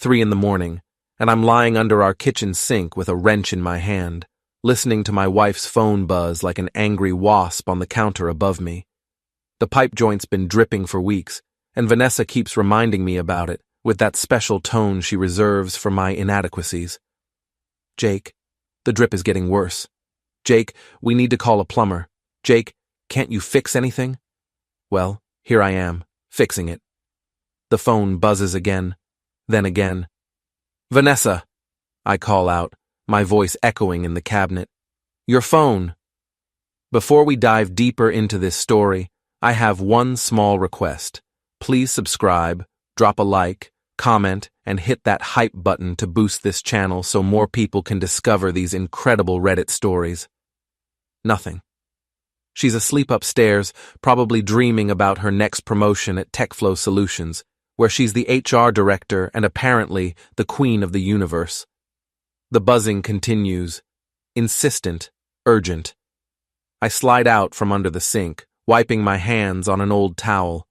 3 in the morning, and I'm lying under our kitchen sink with a wrench in my hand, listening to my wife's phone buzz like an angry wasp on the counter above me. The pipe joint's been dripping for weeks, and Vanessa keeps reminding me about it with that special tone she reserves for my inadequacies. Jake, the drip is getting worse. Jake, we need to call a plumber. Jake, can't you fix anything? Well, here I am, fixing it. The phone buzzes again, then again. Vanessa, I call out, my voice echoing in the cabinet. Your phone. Before we dive deeper into this story, I have one small request. Please subscribe, drop a like, comment, and hit that hype button to boost this channel so more people can discover these incredible Reddit stories. Nothing. She's asleep upstairs, probably dreaming about her next promotion at TechFlow Solutions, where she's the HR director and apparently the queen of the universe. The buzzing continues, insistent, urgent. I slide out from under the sink, wiping my hands on an old towel.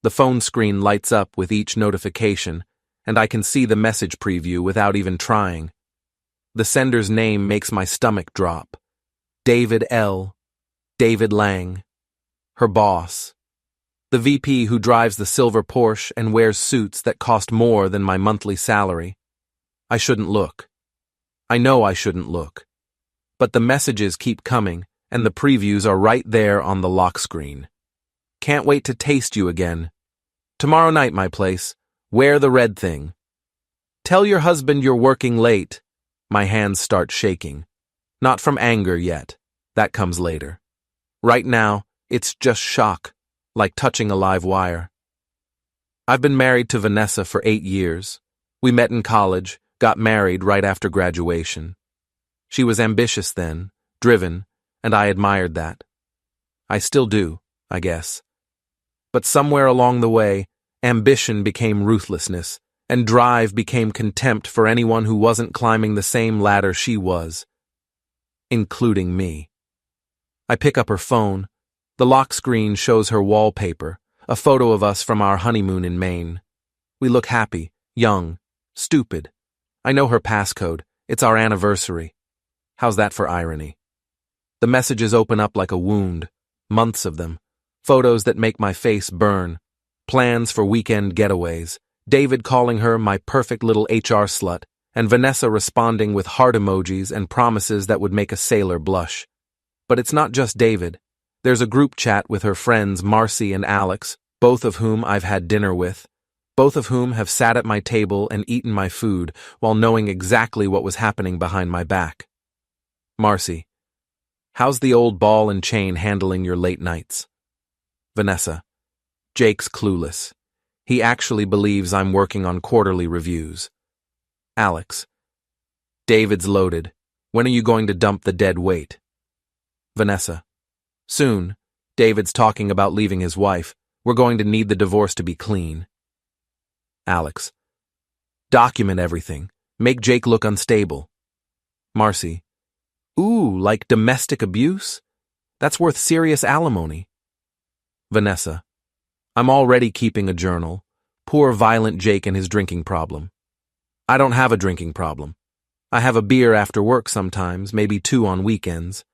The phone screen lights up with each notification, and I can see the message preview without even trying. The sender's name makes my stomach drop. David L. David Lang. Her boss. The VP who drives the silver Porsche and wears suits that cost more than my monthly salary. I shouldn't look. I know I shouldn't look. But the messages keep coming, and the previews are right there on the lock screen. Can't wait to taste you again. Tomorrow night, my place. Wear the red thing. Tell your husband you're working late. My hands start shaking. Not from anger yet. That comes later. Right now, it's just shock, like touching a live wire. I've been married to Vanessa for 8 years. We met in college, got married right after graduation. She was ambitious then, driven, and I admired that. I still do, I guess. But somewhere along the way, ambition became ruthlessness, and drive became contempt for anyone who wasn't climbing the same ladder she was, including me. I pick up her phone. The lock screen shows her wallpaper, a photo of us from our honeymoon in Maine. We look happy, young, stupid. I know her passcode. It's our anniversary. How's that for irony? The messages open up like a wound, months of them, photos that make my face burn, plans for weekend getaways, David calling her my perfect little HR slut, and Vanessa responding with heart emojis and promises that would make a sailor blush. But it's not just David. There's a group chat with her friends Marcy and Alex, both of whom I've had dinner with, both of whom have sat at my table and eaten my food while knowing exactly what was happening behind my back. Marcy: how's the old ball and chain handling your late nights? Vanessa: Jake's clueless. He actually believes I'm working on quarterly reviews. Alex: David's loaded. When are you going to dump the dead weight? Vanessa: soon. David's talking about leaving his wife. We're going to need the divorce to be clean. Alex: document everything. Make Jake look unstable. Marcy: ooh, like domestic abuse? That's worth serious alimony. Vanessa: I'm already keeping a journal. Poor violent Jake and his drinking problem. I don't have a drinking problem. I have a beer after work sometimes, maybe 2 on weekends.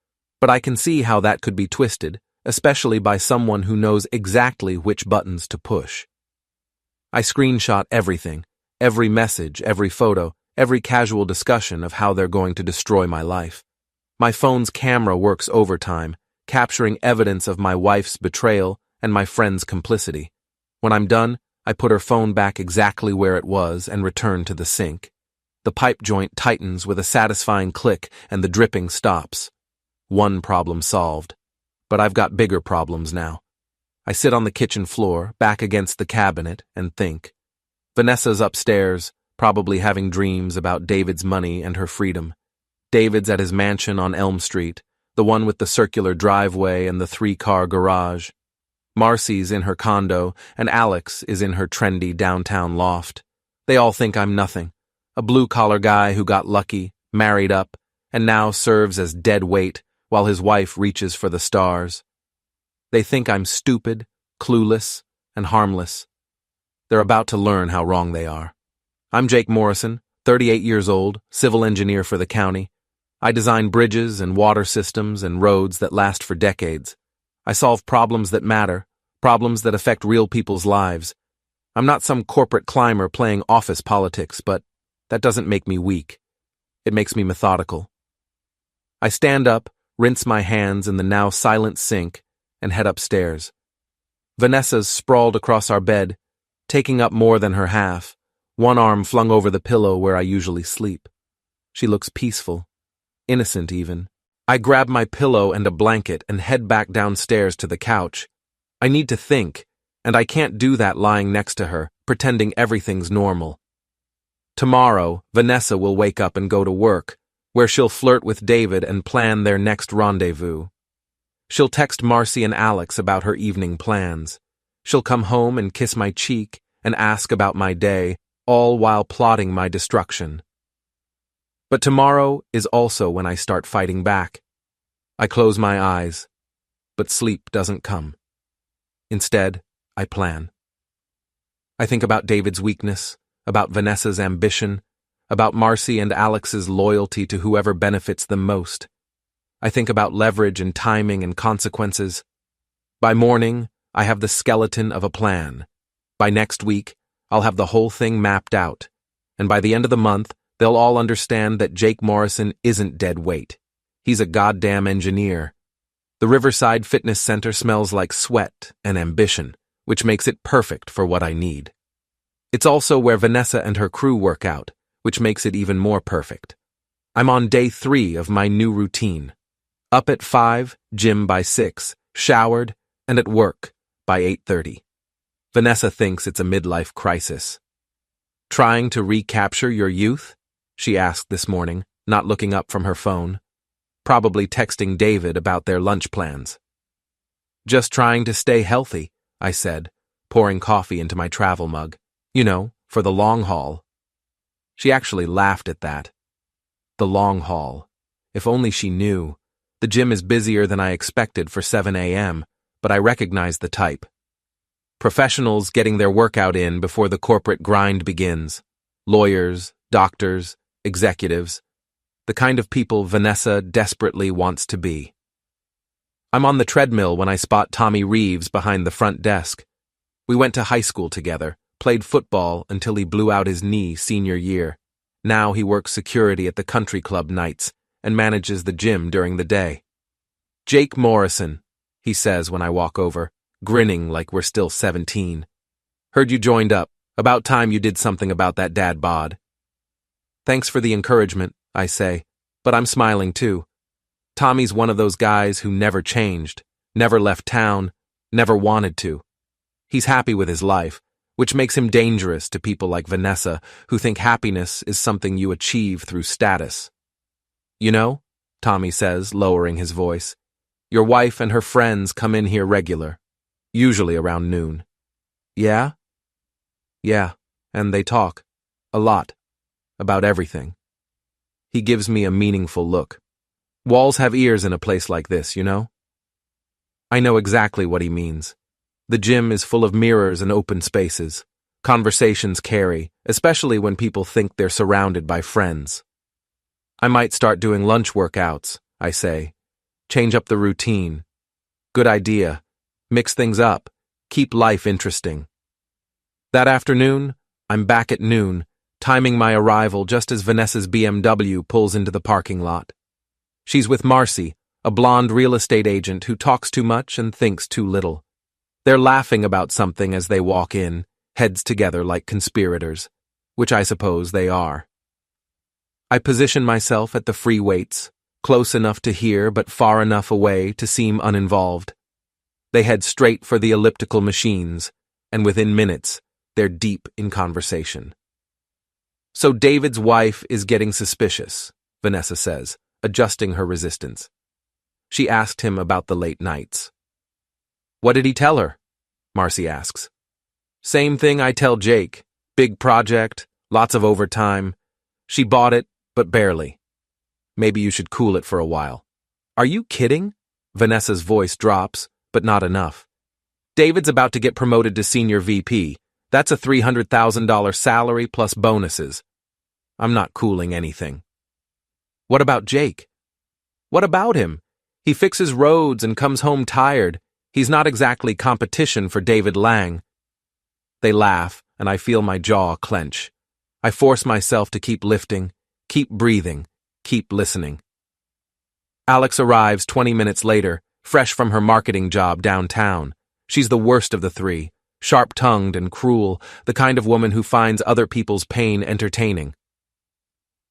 But I can see how that could be twisted, especially by someone who knows exactly which buttons to push. I screenshot everything, every message, every photo, every casual discussion of how they're going to destroy my life. My phone's camera works overtime, capturing evidence of my wife's betrayal and my friend's complicity. When I'm done, I put her phone back exactly where it was and return to the sink. The pipe joint tightens with a satisfying click and the dripping stops. One problem solved. But I've got bigger problems now. I sit on the kitchen floor, back against the cabinet, and think. Vanessa's upstairs, probably having dreams about David's money and her freedom. David's at his mansion on Elm Street, the one with the circular driveway and the 3-car garage. Marcy's in her condo, and Alex is in her trendy downtown loft. They all think I'm nothing. A blue-collar guy who got lucky, married up, and now serves as dead weight while his wife reaches for the stars. They think I'm stupid, clueless, and harmless. They're about to learn how wrong they are. I'm Jake Morrison, 38 years old, civil engineer for the county. I design bridges and water systems and roads that last for decades. I solve problems that matter, problems that affect real people's lives. I'm not some corporate climber playing office politics, but that doesn't make me weak. It makes me methodical. I stand up, rinse my hands in the now silent sink, and head upstairs. Vanessa's sprawled across our bed, taking up more than her half, one arm flung over the pillow where I usually sleep. She looks peaceful, innocent even. I grab my pillow and a blanket and head back downstairs to the couch. I need to think, and I can't do that lying next to her, pretending everything's normal. Tomorrow, Vanessa will wake up and go to work, where she'll flirt with David and plan their next rendezvous. She'll text Marcy and Alex about her evening plans. She'll come home and kiss my cheek and ask about my day, all while plotting my destruction. But tomorrow is also when I start fighting back. I close my eyes, but sleep doesn't come. Instead, I plan. I think about David's weakness, about Vanessa's ambition, about Marcy and Alex's loyalty to whoever benefits them most. I think about leverage and timing and consequences. By morning, I have the skeleton of a plan. By next week, I'll have the whole thing mapped out. And by the end of the month, they'll all understand that Jake Morrison isn't dead weight. He's a goddamn engineer. The Riverside Fitness Center smells like sweat and ambition, which makes it perfect for what I need. It's also where Vanessa and her crew work out, which makes it even more perfect. I'm on day 3 of my new routine. Up at 5, gym by 6, showered, and at work by 8:30. Vanessa thinks it's a midlife crisis. Trying to recapture your youth? She asked this morning, not looking up from her phone. Probably texting David about their lunch plans. Just trying to stay healthy, I said, pouring coffee into my travel mug. You know, for the long haul. She actually laughed at that. The long haul. If only she knew. The gym is busier than I expected for 7 a.m., but I recognize the type. Professionals getting their workout in before the corporate grind begins. Lawyers, doctors, executives. The kind of people Vanessa desperately wants to be. I'm on the treadmill when I spot Tommy Reeves behind the front desk. We went to high school together, played football until he blew out his knee senior year. Now he works security at the country club nights and manages the gym during the day. Jake Morrison, he says when I walk over, grinning like we're still 17. Heard you joined up. About time you did something about that dad bod. Thanks for the encouragement, I say, but I'm smiling too. Tommy's one of those guys who never changed, never left town, never wanted to. He's happy with his life, which makes him dangerous to people like Vanessa who think happiness is something you achieve through status. You know, Tommy says, lowering his voice, your wife and her friends come in here regular, usually around noon. Yeah? Yeah, and they talk, a lot, about everything. He gives me a meaningful look. Walls have ears in a place like this, you know? I know exactly what he means. The gym is full of mirrors and open spaces. Conversations carry, especially when people think they're surrounded by friends. I might start doing lunch workouts, I say. Change up the routine. Good idea. Mix things up. Keep life interesting. That afternoon, I'm back at noon, timing my arrival just as Vanessa's BMW pulls into the parking lot. She's with Marcy, a blonde real estate agent who talks too much and thinks too little. They're laughing about something as they walk in, heads together like conspirators, which I suppose they are. I position myself at the free weights, close enough to hear but far enough away to seem uninvolved. They head straight for the elliptical machines, and within minutes, they're deep in conversation. So David's wife is getting suspicious, Vanessa says, adjusting her resistance. She asked him about the late nights. What did he tell her? Marcy asks. Same thing I tell Jake. Big project, lots of overtime. She bought it, but barely. Maybe you should cool it for a while. Are you kidding? Vanessa's voice drops, but not enough. David's about to get promoted to senior VP. That's a $300,000 salary plus bonuses. I'm not cooling anything. What about Jake? What about him? He fixes roads and comes home tired. He's not exactly competition for David Lang. They laugh, and I feel my jaw clench. I force myself to keep lifting, keep breathing, keep listening. Alex arrives 20 minutes later, fresh from her marketing job downtown. She's the worst of the three, sharp-tongued and cruel, the kind of woman who finds other people's pain entertaining.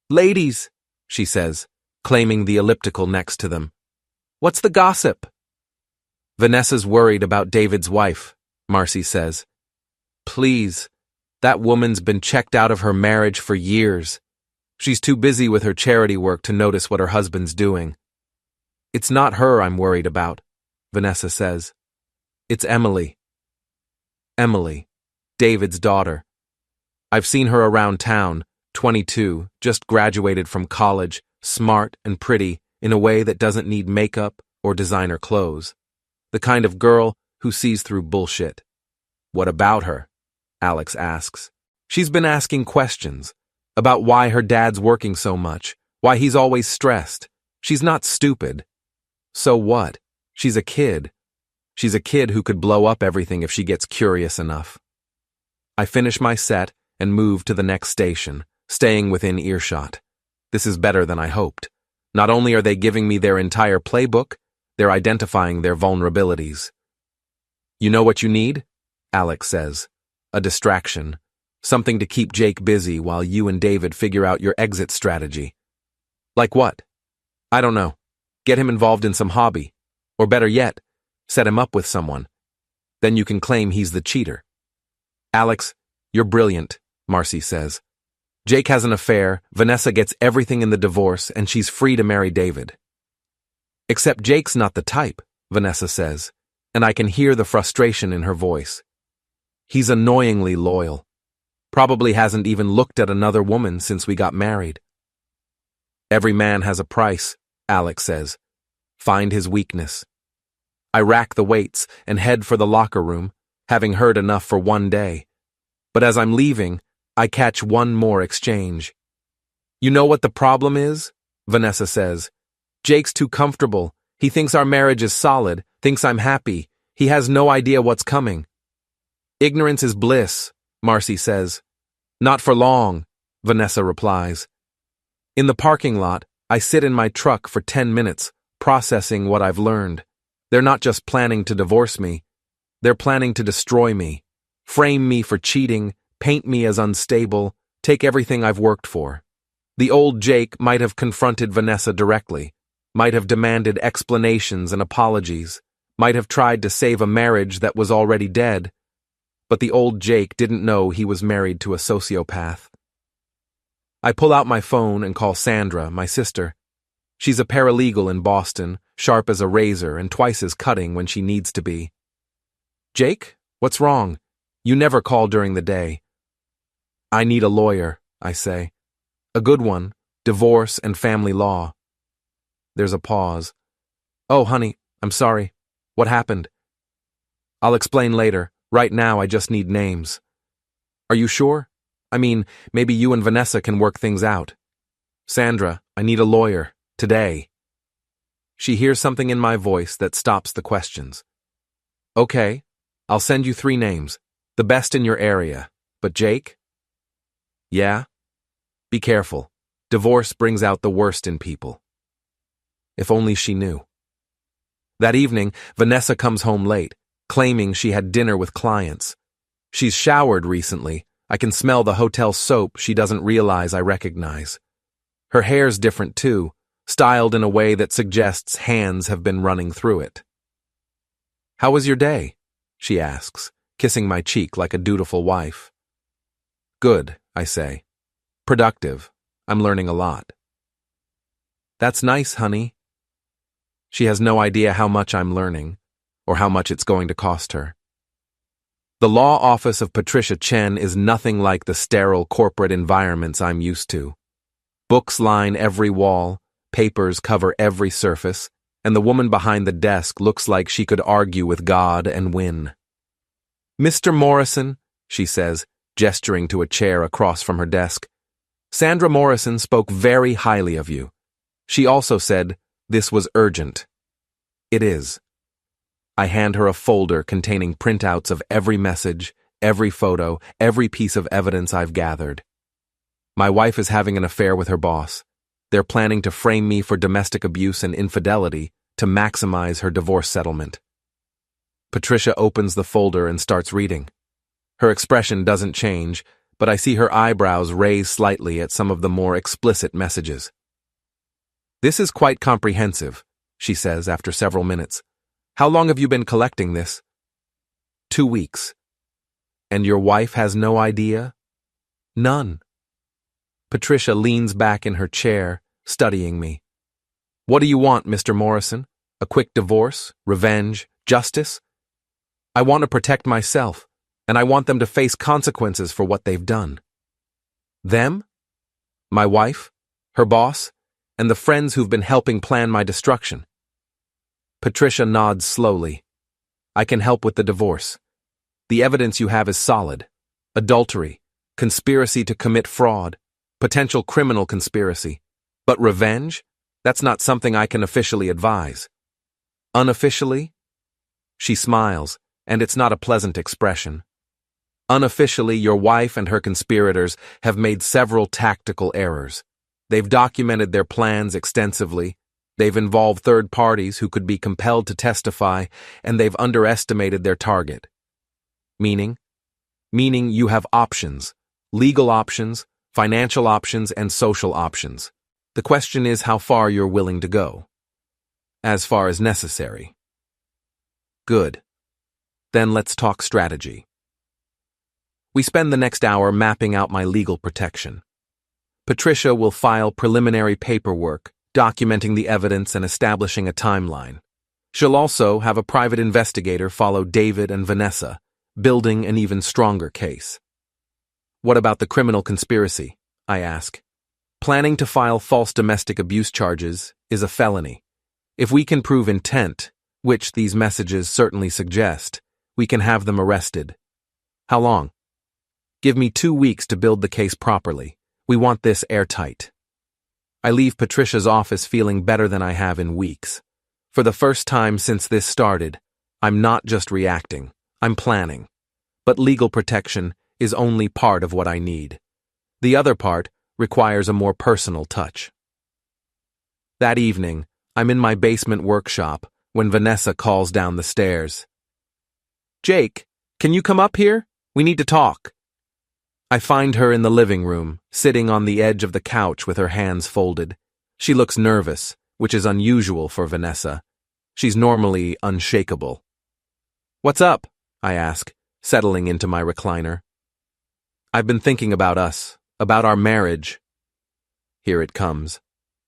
"Ladies," she says, claiming the elliptical next to them. "What's the gossip?" "Vanessa's worried about David's wife," Marcy says. "Please, that woman's been checked out of her marriage for years. She's too busy with her charity work to notice what her husband's doing." "It's not her I'm worried about," Vanessa says. "It's Emily." Emily, David's daughter. I've seen her around town, 22, just graduated from college, smart and pretty in a way that doesn't need makeup or designer clothes. The kind of girl who sees through bullshit. "What about her?" Alex asks. She's been asking questions about why her dad's working so much, why he's always stressed. She's not stupid. So what? She's a kid. She's a kid who could blow up everything if she gets curious enough. I finish my set and move to the next station, staying within earshot. This is better than I hoped. Not only are they giving me their entire playbook, they're identifying their vulnerabilities. "You know what you need?" Alex says. "A distraction. Something to keep Jake busy while you and David figure out your exit strategy." "Like what?" "I don't know. Get him involved in some hobby. Or better yet, set him up with someone. Then you can claim he's the cheater." "Alex, you're brilliant," Marcy says. "Jake has an affair, Vanessa gets everything in the divorce, and she's free to marry David." "Except Jake's not the type," Vanessa says, and I can hear the frustration in her voice. "He's annoyingly loyal. Probably hasn't even looked at another woman since we got married." "Every man has a price," Alex says. "Find his weakness." I rack the weights and head for the locker room, having heard enough for one day. But as I'm leaving, I catch one more exchange. "You know what the problem is?" Vanessa says. "Jake's too comfortable. He thinks our marriage is solid, thinks I'm happy. He has no idea what's coming." "Ignorance is bliss," Marcy says. "Not for long," Vanessa replies. In the parking lot, I sit in my truck for 10 minutes, processing what I've learned. They're not just planning to divorce me. They're planning to destroy me, frame me for cheating, paint me as unstable, take everything I've worked for. The old Jake might have confronted Vanessa directly, might have demanded explanations and apologies, might have tried to save a marriage that was already dead. But the old Jake didn't know he was married to a sociopath. I pull out my phone and call Sandra, my sister. She's a paralegal in Boston, sharp as a razor and twice as cutting when she needs to be. "Jake, what's wrong? You never call during the day." "I need a lawyer," I say. "A good one, divorce and family law." There's a pause. "Oh, honey, I'm sorry. What happened?" "I'll explain later. Right now, I just need names." "Are you sure? I mean, maybe you and Vanessa can work things out." "Sandra, I need a lawyer. Today." She hears something in my voice that stops the questions. "Okay, I'll send you 3 names. The best in your area. But Jake?" "Yeah? Be careful. Divorce brings out the worst in people." If only she knew. That evening, Vanessa comes home late, claiming she had dinner with clients. She's showered recently. I can smell the hotel soap she doesn't realize I recognize. Her hair's different too, styled in a way that suggests hands have been running through it. "How was your day?" she asks, kissing my cheek like a dutiful wife. "Good," I say. "Productive. I'm learning a lot." "That's nice, honey." She has no idea how much I'm learning, or how much it's going to cost her. The law office of Patricia Chen is nothing like the sterile corporate environments I'm used to. Books line every wall, papers cover every surface, and the woman behind the desk looks like she could argue with God and win. "Mr. Morrison," she says, gesturing to a chair across from her desk. Sandra Morrison spoke very highly of you. She also said this was urgent. It is. I hand her a folder containing printouts of every message, every photo, every piece of evidence I've gathered. My wife is having an affair with her boss. They're planning to frame me for domestic abuse and infidelity to maximize her divorce settlement. Patricia opens the folder and starts reading. Her expression doesn't change, but I see her eyebrows raise slightly at some of the more explicit messages. This is quite comprehensive, she says after several minutes. How long have you been collecting this? 2 weeks. And your wife has no idea? None. Patricia leans back in her chair, studying me. What do you want, Mr. Morrison? A quick divorce? Revenge? Justice? I want to protect myself, and I want them to face consequences for what they've done. Them? My wife, her boss, and the friends who've been helping plan my destruction. Patricia nods slowly. I can help with the divorce. The evidence you have is solid. Adultery, conspiracy to commit fraud, potential criminal conspiracy. But revenge? That's not something I can officially advise. Unofficially? She smiles, and it's not a pleasant expression. Unofficially, your wife and her conspirators have made several tactical errors. They've documented their plans extensively. They've involved third parties who could be compelled to testify, and they've underestimated their target. Meaning? Meaning you have options, legal options, financial options, and social options. The question is how far you're willing to go. As far as necessary. Good. Then let's talk strategy. We spend the next hour mapping out my legal protection. Patricia will file preliminary paperwork, documenting the evidence and establishing a timeline. She'll also have a private investigator follow David and Vanessa, building an even stronger case. What about the criminal conspiracy? I ask. Planning to file false domestic abuse charges is a felony. If we can prove intent, which these messages certainly suggest, we can have them arrested. How long? Give me 2 weeks to build the case properly. We want this airtight. I leave Patricia's office feeling better than I have in weeks. For the first time since this started, I'm not just reacting, I'm planning. But legal protection is only part of what I need. The other part requires a more personal touch. That evening, I'm in my basement workshop when Vanessa calls down the stairs. Jake, can you come up here? We need to talk. I find her in the living room, sitting on the edge of the couch with her hands folded. She looks nervous, which is unusual for Vanessa. She's normally unshakable. What's up? I ask, settling into my recliner. I've been thinking about us, about our marriage. Here it comes.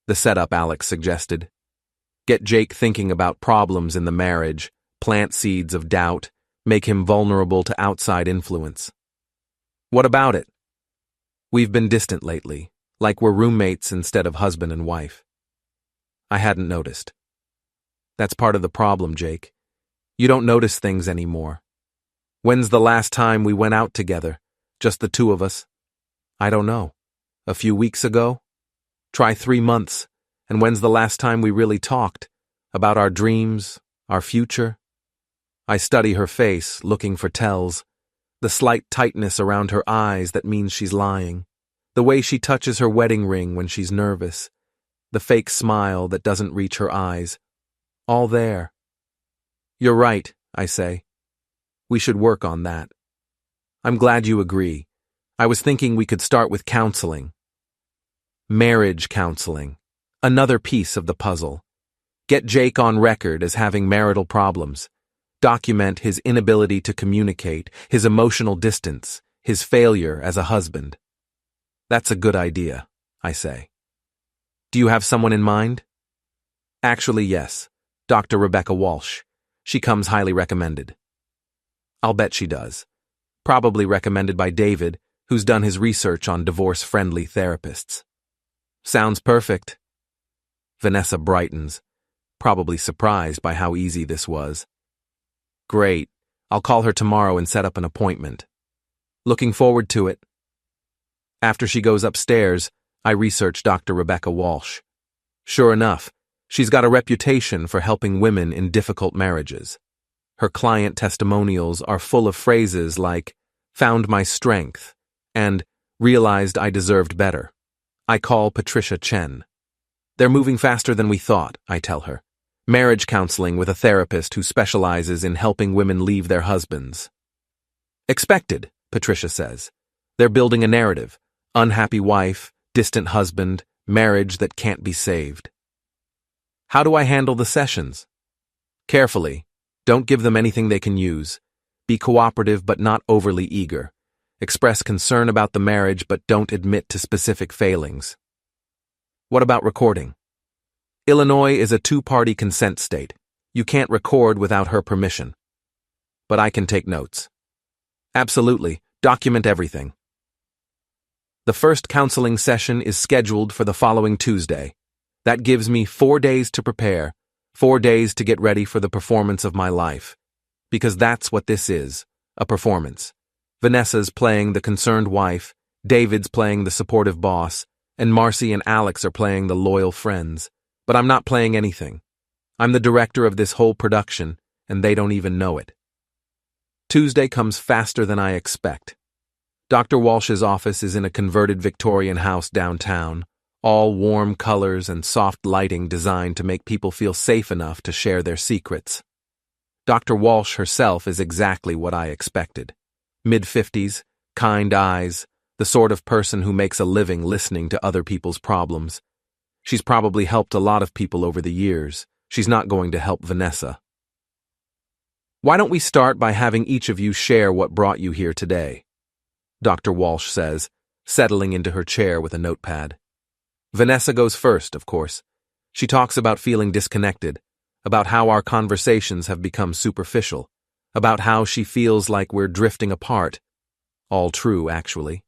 The setup Alex suggested. Get Jake thinking about problems in the marriage, plant seeds of doubt, make him vulnerable to outside influence. What about it? We've been distant lately, like we're roommates instead of husband and wife. I hadn't noticed. That's part of the problem, Jake. You don't notice things anymore. When's the last time we went out together? Just the two of us? I don't know. A few weeks ago? Try 3 months. And when's the last time we really talked? About our dreams, our future? I study her face, looking for tells. The slight tightness around her eyes that means she's lying. The way she touches her wedding ring when she's nervous. The fake smile that doesn't reach her eyes. All there. You're right, I say. We should work on that. I'm glad you agree. I was thinking we could start with counseling. Marriage counseling. Another piece of the puzzle. Get Jake on record as having marital problems. Document his inability to communicate, his emotional distance, his failure as a husband. That's a good idea, I say. Do you have someone in mind? Actually, yes. Dr. Rebecca Walsh. She comes highly recommended. I'll bet she does. Probably recommended by David, who's done his research on divorce-friendly therapists. Sounds perfect. Vanessa brightens, probably surprised by how easy this was. Great. I'll call her tomorrow and set up an appointment. Looking forward to it. After she goes upstairs, I research Dr. Rebecca Walsh. Sure enough, she's got a reputation for helping women in difficult marriages. Her client testimonials are full of phrases like, "found my strength," and "realized I deserved better." I call Patricia Chen. "They're moving faster than we thought," I tell her. "Marriage counseling with a therapist who specializes in helping women leave their husbands." "Expected," Patricia says. "They're building a narrative. Unhappy wife, distant husband, marriage that can't be saved." How do I handle the sessions? Carefully. Don't give them anything they can use. Be cooperative but not overly eager. Express concern about the marriage but don't admit to specific failings. What about recording? Illinois is a two-party consent state. You can't record without her permission. But I can take notes. Absolutely. Document everything. The first counseling session is scheduled for the following Tuesday. That gives me 4 days to prepare, 4 days to get ready for the performance of my life. Because that's what this is, a performance. Vanessa's playing the concerned wife, David's playing the supportive boss, and Marcy and Alex are playing the loyal friends. But I'm not playing anything. I'm the director of this whole production, and they don't even know it. Tuesday comes faster than I expect. Dr. Walsh's office is in a converted Victorian house downtown, all warm colors and soft lighting designed to make people feel safe enough to share their secrets. Dr. Walsh herself is exactly what I expected. Mid-50s, kind eyes, the sort of person who makes a living listening to other people's problems. She's probably helped a lot of people over the years. She's not going to help Vanessa. "Why don't we start by having each of you share what brought you here today?" Dr. Walsh says, settling into her chair with a notepad. Vanessa goes first, of course. She talks about feeling disconnected, about how our conversations have become superficial, about how she feels like we're drifting apart. All true, actually.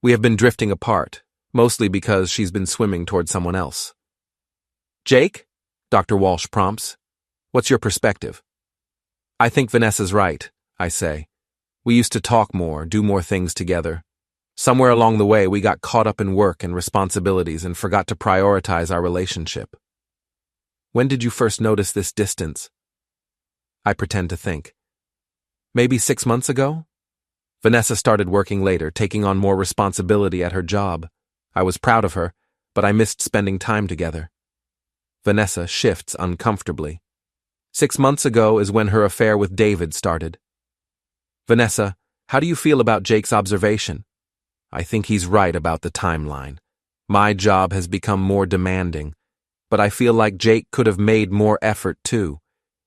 We have been drifting apart, mostly because she's been swimming toward someone else. "Jake?" Dr. Walsh prompts. "What's your perspective?" "I think Vanessa's right," I say. "We used to talk more, do more things together. Somewhere along the way, we got caught up in work and responsibilities and forgot to prioritize our relationship." "When did you first notice this distance?" I pretend to think. "Maybe 6 months ago?" Vanessa started working later, taking on more responsibility at her job. I was proud of her, but I missed spending time together. Vanessa shifts uncomfortably. 6 months ago is when her affair with David started. "Vanessa, how do you feel about Jake's observation?" I think he's right about the timeline. My job has become more demanding, but I feel like Jake could have made more effort too.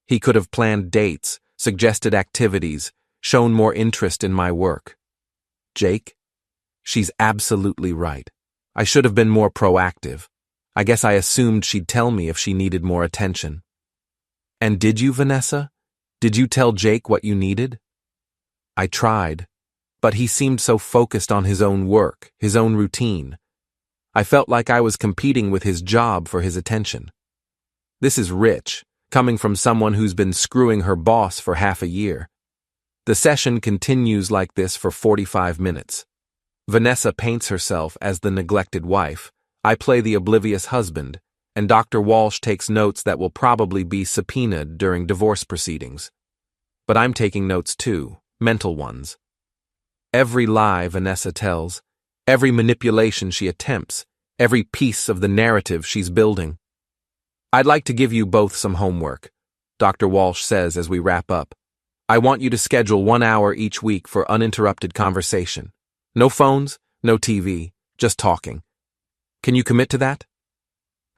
He could have planned dates, suggested activities, shown more interest in my work. Jake? She's absolutely right. I should have been more proactive. I guess I assumed she'd tell me if she needed more attention. "And did you, Vanessa? Did you tell Jake what you needed?" I tried, but he seemed so focused on his own work, his own routine. I felt like I was competing with his job for his attention. This is rich, coming from someone who's been screwing her boss for half a year. The session continues like this for 45 minutes. Vanessa paints herself as the neglected wife. I play the oblivious husband, and Dr. Walsh takes notes that will probably be subpoenaed during divorce proceedings. But I'm taking notes too, mental ones. Every lie Vanessa tells, every manipulation she attempts, every piece of the narrative she's building. "I'd like to give you both some homework," Dr. Walsh says as we wrap up. "I want you to schedule 1 hour each week for uninterrupted conversation. No phones, no TV, just talking. Can you commit to that?"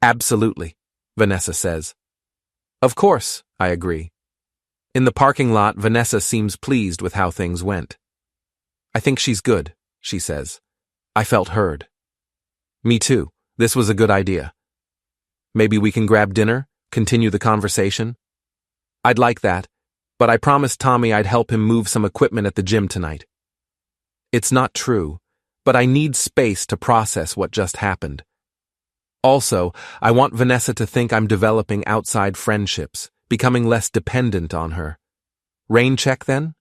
"Absolutely," Vanessa says. "Of course," I agree. In the parking lot, Vanessa seems pleased with how things went. "I think she's good," she says. I felt heard. "Me too. This was a good idea. Maybe we can grab dinner, continue the conversation?" "I'd like that, but I promised Tommy I'd help him move some equipment at the gym tonight." It's not true, but I need space to process what just happened. Also, I want Vanessa to think I'm developing outside friendships, becoming less dependent on her. Rain check then?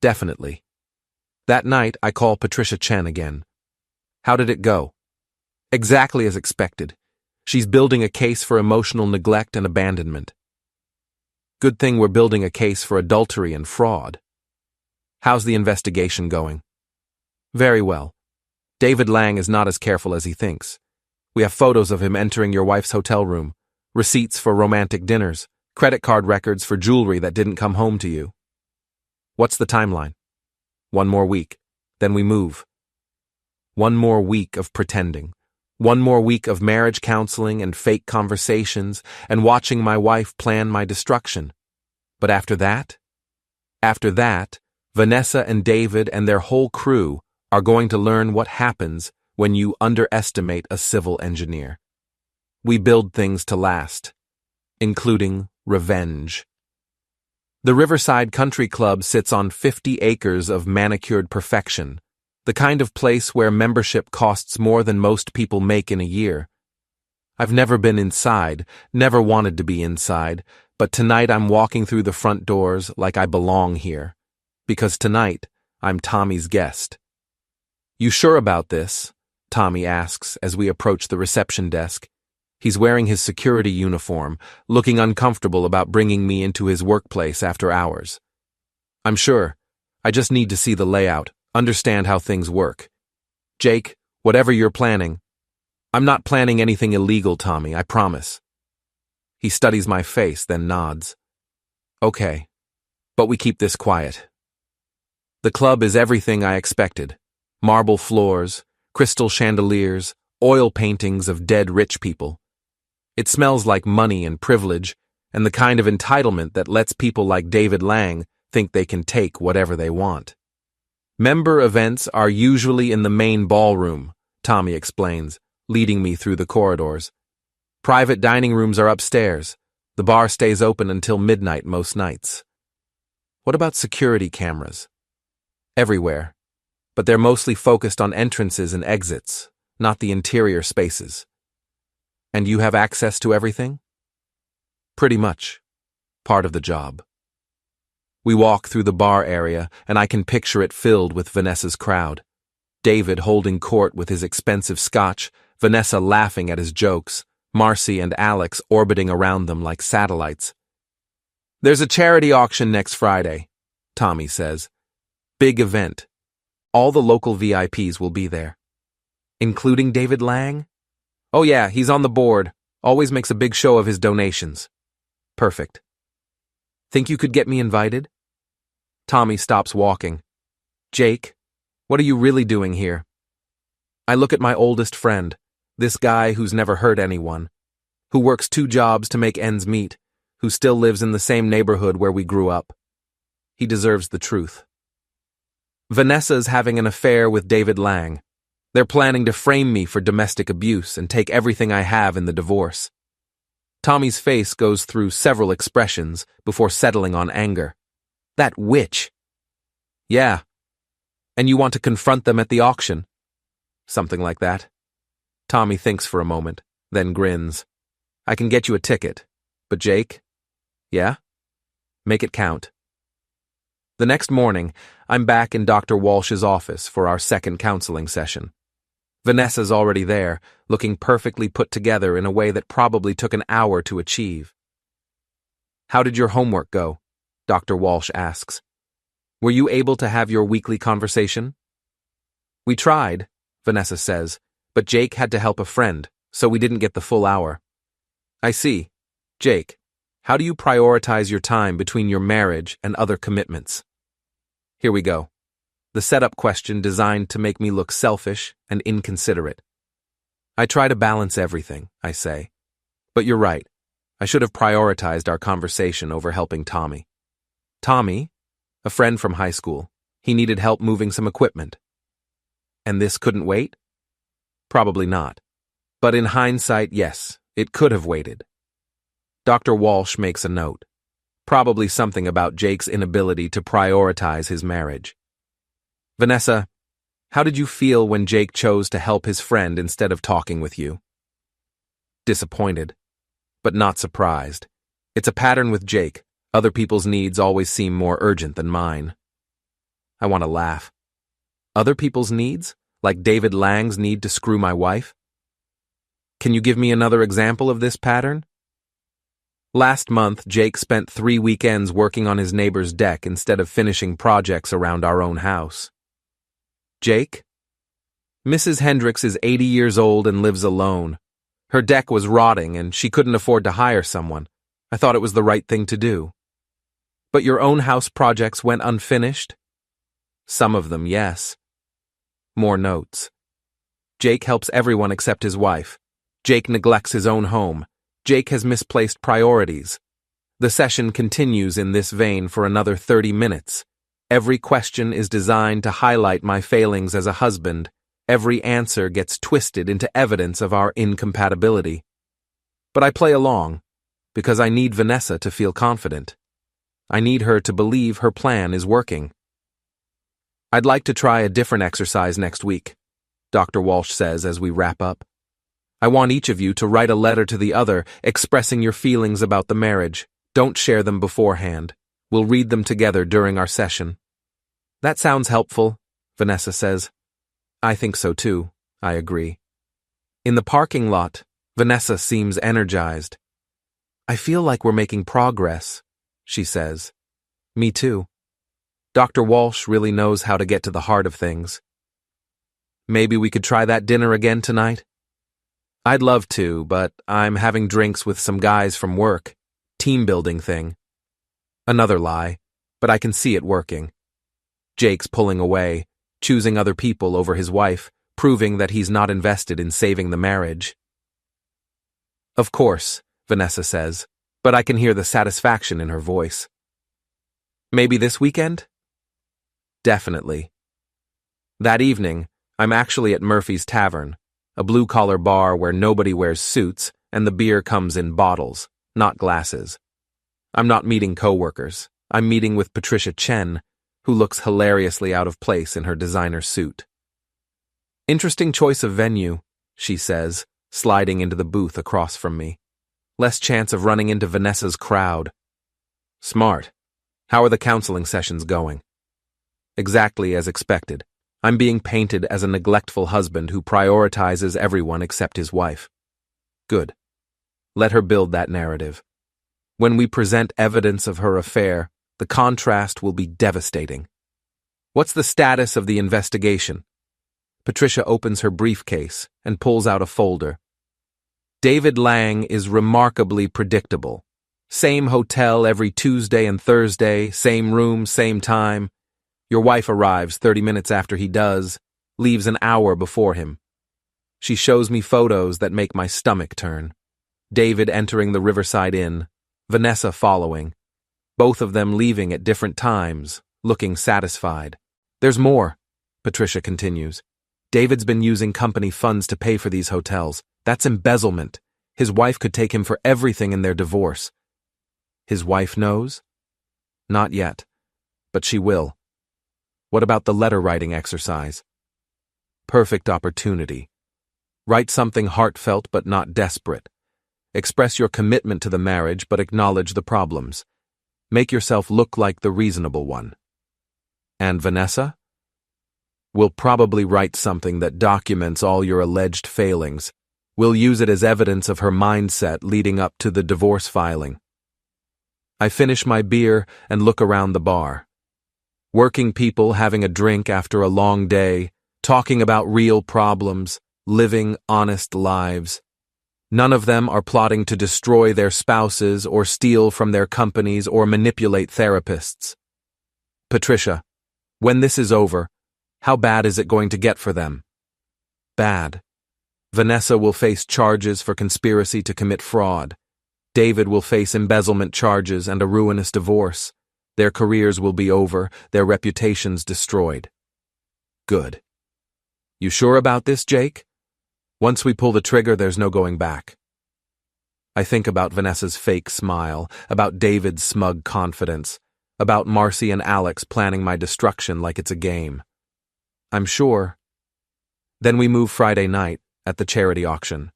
Definitely. That night, I call Patricia Chen again. How did it go? Exactly as expected. She's building a case for emotional neglect and abandonment. Good thing we're building a case for adultery and fraud. How's the investigation going? Very well. David Lang is not as careful as he thinks. We have photos of him entering your wife's hotel room, receipts for romantic dinners, credit card records for jewelry that didn't come home to you. What's the timeline? 1 more week. Then we move. 1 more week of pretending. 1 more week of marriage counseling and fake conversations and watching my wife plan my destruction. But after that, Vanessa and David and their whole crew are going to learn what happens when you underestimate a civil engineer. We build things to last, including revenge. The Riverside Country Club sits on 50 acres of manicured perfection, the kind of place where membership costs more than most people make in a year. I've never been inside, never wanted to be inside, but tonight I'm walking through the front doors like I belong here, because tonight I'm Tommy's guest. You sure about this? Tommy asks as we approach the reception desk. He's wearing his security uniform, looking uncomfortable about bringing me into his workplace after hours. I'm sure. I just need to see the layout, understand how things work. Jake, whatever you're planning. I'm not planning anything illegal, Tommy, I promise. He studies my face, then nods. Okay, but we keep this quiet. The club is everything I expected. Marble floors, crystal chandeliers, oil paintings of dead rich people. It smells like money and privilege, and the kind of entitlement that lets people like David Lang think they can take whatever they want. Member events are usually in the main ballroom, Tommy explains, leading me through the corridors. Private dining rooms are upstairs. The bar stays open until midnight most nights. What about security cameras? Everywhere, but they're mostly focused on entrances and exits, not the interior spaces. And you have access to everything? Pretty much. Part of the job. We walk through the bar area, and I can picture it filled with Vanessa's crowd. David holding court with his expensive scotch, Vanessa laughing at his jokes, Marcy and Alex orbiting around them like satellites. There's a charity auction next Friday, Tommy says. Big event. All the local VIPs will be there. Including David Lang? Oh yeah, he's on the board. Always makes a big show of his donations. Perfect. Think you could get me invited? Tommy stops walking. Jake, what are you really doing here? I look at my oldest friend, this guy who's never hurt anyone, who works 2 jobs to make ends meet, who still lives in the same neighborhood where we grew up. He deserves the truth. Vanessa's having an affair with David Lang. They're planning to frame me for domestic abuse and take everything I have in the divorce. Tommy's face goes through several expressions before settling on anger. That witch. Yeah. And you want to confront them at the auction? Something like that. Tommy thinks for a moment, then grins. I can get you a ticket. But Jake? Yeah? Make it count. The next morning, I'm back in Dr. Walsh's office for our second counseling session. Vanessa's already there, looking perfectly put together in a way that probably took an hour to achieve. How did your homework go? Dr. Walsh asks. Were you able to have your weekly conversation? We tried, Vanessa says, but Jake had to help a friend, so we didn't get the full hour. I see. Jake, how do you prioritize your time between your marriage and other commitments? Here we go. The setup question designed to make me look selfish and inconsiderate. I try to balance everything, I say. But you're right. I should have prioritized our conversation over helping Tommy. Tommy? A friend from high school. He needed help moving some equipment. And this couldn't wait? Probably not. But in hindsight, yes, it could have waited. Dr. Walsh makes a note. Probably something about Jake's inability to prioritize his marriage. Vanessa, how did you feel when Jake chose to help his friend instead of talking with you? Disappointed, but not surprised. It's a pattern with Jake. Other people's needs always seem more urgent than mine. I want to laugh. Other people's needs? Like David Lang's need to screw my wife? Can you give me another example of this pattern? Last month, Jake spent 3 weekends working on his neighbor's deck instead of finishing projects around our own house. Jake? Mrs. Hendricks is 80 years old and lives alone. Her deck was rotting and she couldn't afford to hire someone. I thought it was the right thing to do. But your own house projects went unfinished? Some of them, yes. More notes. Jake helps everyone except his wife. Jake neglects his own home. Jake has misplaced priorities. The session continues in this vein for another 30 minutes. Every question is designed to highlight my failings as a husband. Every answer gets twisted into evidence of our incompatibility. But I play along, because I need Vanessa to feel confident. I need her to believe her plan is working. I'd like to try a different exercise next week, Dr. Walsh says as we wrap up. I want each of you to write a letter to the other expressing your feelings about the marriage. Don't share them beforehand. We'll read them together during our session. That sounds helpful, Vanessa says. I think so too, I agree. In the parking lot, Vanessa seems energized. I feel like we're making progress, she says. Me too. Dr. Walsh really knows how to get to the heart of things. Maybe we could try that dinner again tonight? I'd love to, but I'm having drinks with some guys from work. Team building thing. Another lie, but I can see it working. Jake's pulling away, choosing other people over his wife, proving that he's not invested in saving the marriage. Of course, Vanessa says, but I can hear the satisfaction in her voice. Maybe this weekend? Definitely. That evening, I'm actually at Murphy's Tavern, a blue-collar bar where nobody wears suits and the beer comes in bottles, not glasses. I'm not meeting coworkers. I'm meeting with Patricia Chen, who looks hilariously out of place in her designer suit. Interesting choice of venue, she says, sliding into the booth across from me. Less chance of running into Vanessa's crowd. Smart. How are the counseling sessions going? Exactly as expected. I'm being painted as a neglectful husband who prioritizes everyone except his wife. Good. Let her build that narrative. When we present evidence of her affair, the contrast will be devastating. What's the status of the investigation? Patricia opens her briefcase and pulls out a folder. David Lang is remarkably predictable. Same hotel every Tuesday and Thursday, same room, same time. Your wife arrives 30 minutes after he does, leaves an hour before him. She shows me photos that make my stomach turn. David entering the Riverside Inn, Vanessa following. Both of them leaving at different times, looking satisfied. There's more, Patricia continues. David's been using company funds to pay for these hotels. That's embezzlement. His wife could take him for everything in their divorce. His wife knows? Not yet, but she will. What about the letter-writing exercise? Perfect opportunity. Write something heartfelt but not desperate. Express your commitment to the marriage but acknowledge the problems. Make yourself look like the reasonable one. And Vanessa? We'll probably write something that documents all your alleged failings. We'll use it as evidence of her mindset leading up to the divorce filing. I finish my beer and look around the bar. Working people having a drink after a long day, talking about real problems, living honest lives. None of them are plotting to destroy their spouses or steal from their companies or manipulate therapists. Patricia, when this is over, how bad is it going to get for them? Bad. Vanessa will face charges for conspiracy to commit fraud. David will face embezzlement charges and a ruinous divorce. Their careers will be over, their reputations destroyed. Good. You sure about this, Jake? Once we pull the trigger, there's no going back. I think about Vanessa's fake smile, about David's smug confidence, about Marcy and Alex planning my destruction like it's a game. I'm sure. Then we move Friday night, at the charity auction.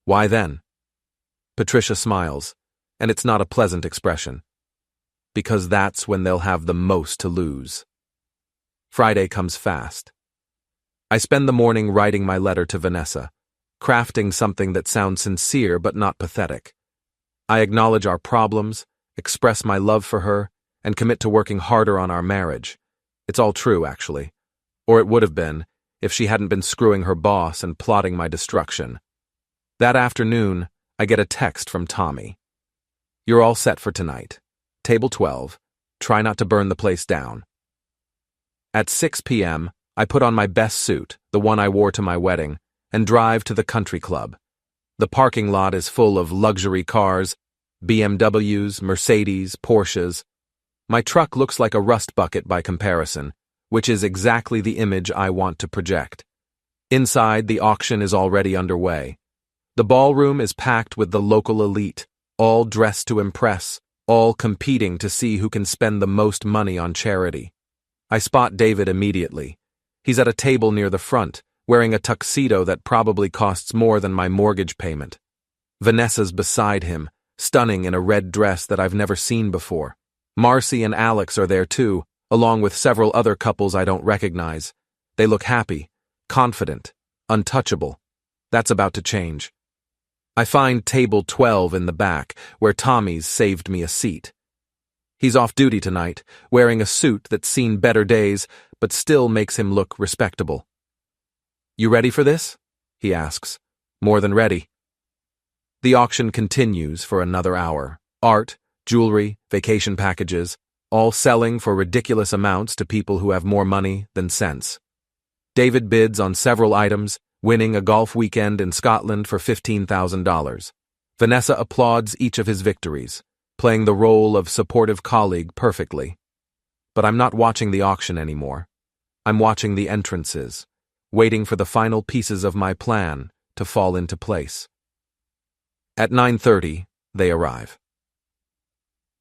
Why then? Patricia smiles, and it's not a pleasant expression. Because that's when they'll have the most to lose. Friday comes fast. I spend the morning writing my letter to Vanessa, crafting something that sounds sincere but not pathetic. I acknowledge our problems, express my love for her, and commit to working harder on our marriage. It's all true, actually. Or it would have been, if she hadn't been screwing her boss and plotting my destruction. That afternoon, I get a text from Tommy. "You're all set for tonight. Table 12. Try not to burn the place down." At 6 p.m., I put on my best suit, the one I wore to my wedding, and drive to the country club. The parking lot is full of luxury cars, BMWs, Mercedes, Porsches. My truck looks like a rust bucket by comparison, which is exactly the image I want to project. Inside, the auction is already underway. The ballroom is packed with the local elite, all dressed to impress, all competing to see who can spend the most money on charity. I spot David immediately. He's at a table near the front, wearing a tuxedo that probably costs more than my mortgage payment. Vanessa's beside him, stunning in a red dress that I've never seen before. Marcy and Alex are there too, along with several other couples I don't recognize. They look happy, confident, untouchable. That's about to change. I find table 12 in the back, where Tommy's saved me a seat. He's off duty tonight, wearing a suit that's seen better days, but still makes him look respectable. "You ready for this?" he asks. "More than ready." The auction continues for another hour. Art, jewelry, vacation packages, all selling for ridiculous amounts to people who have more money than sense. David bids on several items, winning a golf weekend in Scotland for $15,000. Vanessa applauds each of his victories, playing the role of supportive colleague perfectly. But I'm not watching the auction anymore. I'm watching the entrances, waiting for the final pieces of my plan to fall into place. At 9:30, they arrive.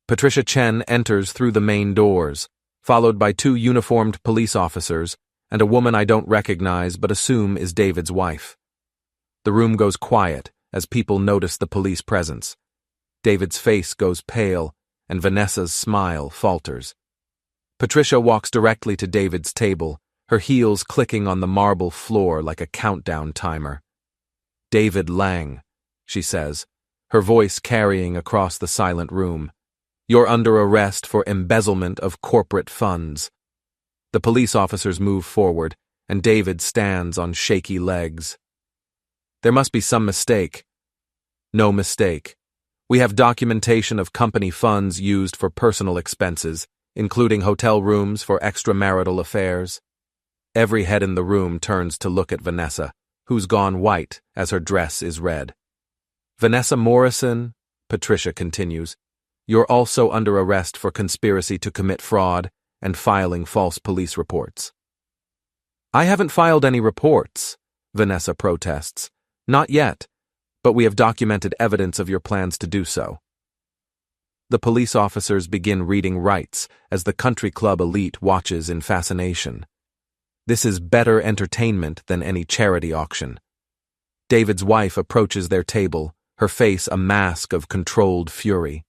Patricia Chen enters through the main doors, followed by 2 uniformed police officers and a woman I don't recognize but assume is David's wife. The room goes quiet as people notice the police presence. David's face goes pale, and Vanessa's smile falters. Patricia walks directly to David's table, her heels clicking on the marble floor like a countdown timer. "David Lang," she says, her voice carrying across the silent room. "You're under arrest for embezzlement of corporate funds." The police officers move forward, and David stands on shaky legs. "There must be some mistake." "No mistake. We have documentation of company funds used for personal expenses, including hotel rooms for extramarital affairs." Every head in the room turns to look at Vanessa, who's gone white as her dress is red. "Vanessa Morrison," Patricia continues, "you're also under arrest for conspiracy to commit fraud and filing false police reports." "I haven't filed any reports," Vanessa protests. "Not yet, but we have documented evidence of your plans to do so." The police officers begin reading rights as the country club elite watches in fascination. This is better entertainment than any charity auction. David's wife approaches their table, her face a mask of controlled fury.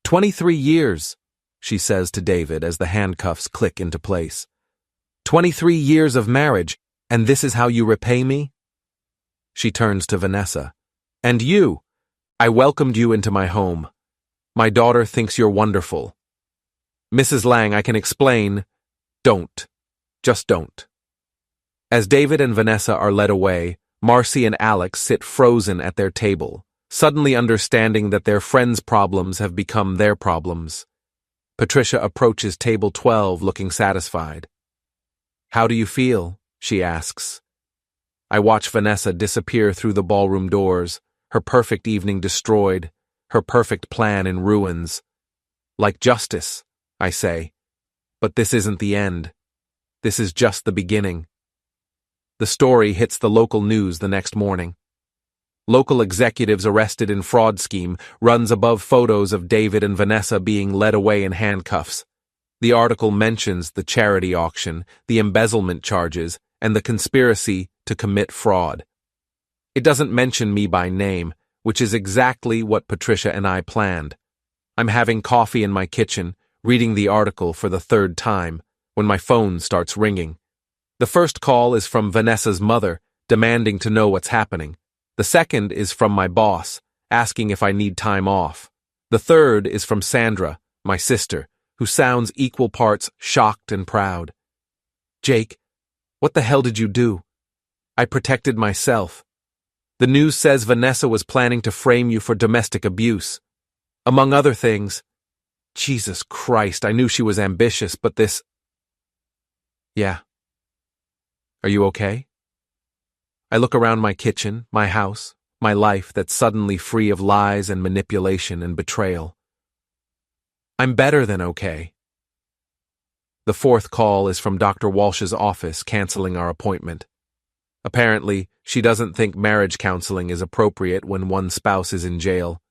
23 years, she says to David as the handcuffs click into place. 23 years of marriage, and this is how you repay me? She turns to Vanessa. "And you? I welcomed you into my home. My daughter thinks you're wonderful. Mrs. Lang, I can explain. Don't. Just don't." As David and Vanessa are led away, Marcy and Alex sit frozen at their table, suddenly understanding that their friends' problems have become their problems. Patricia approaches table 12 looking satisfied. "How do you feel?" she asks. I watch Vanessa disappear through the ballroom doors, her perfect evening destroyed, her perfect plan in ruins. "Like justice," I say. "But this isn't the end. This is just the beginning." The story hits the local news the next morning. Local executives arrested in fraud scheme runs above photos of David and Vanessa being led away in handcuffs. The article mentions the charity auction, the embezzlement charges, and the conspiracy to commit fraud. It doesn't mention me by name, which is exactly what Patricia and I planned. I'm having coffee in my kitchen, reading the article for the third time, when my phone starts ringing. The first call is from Vanessa's mother, demanding to know what's happening. The second is from my boss, asking if I need time off. The third is from Sandra, my sister, who sounds equal parts shocked and proud. Jake, what the hell did you do? I protected myself. The news says Vanessa was planning to frame you for domestic abuse. Among other things. Jesus Christ, I knew she was ambitious, but this... Yeah. Are you okay? I look around my kitchen, my house, my life that's suddenly free of lies and manipulation and betrayal. I'm better than okay. The fourth call is from Dr. Walsh's office canceling our appointment. Apparently, she doesn't think marriage counseling is appropriate when one spouse is in jail.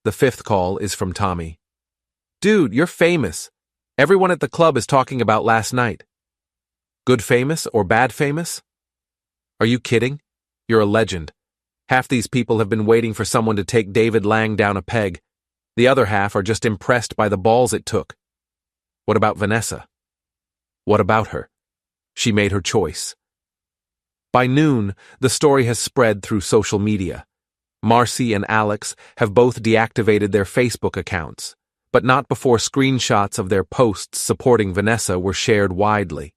The fifth call is from Tommy. Dude, you're famous. Everyone at the club is talking about last night. Good famous or bad famous? Are you kidding? You're a legend. Half these people have been waiting for someone to take David Lang down a peg. The other half are just impressed by the balls it took. What about Vanessa? What about her? She made her choice. By noon, the story has spread through social media. Marcy and Alex have both deactivated their Facebook accounts, but not before screenshots of their posts supporting Vanessa were shared widely.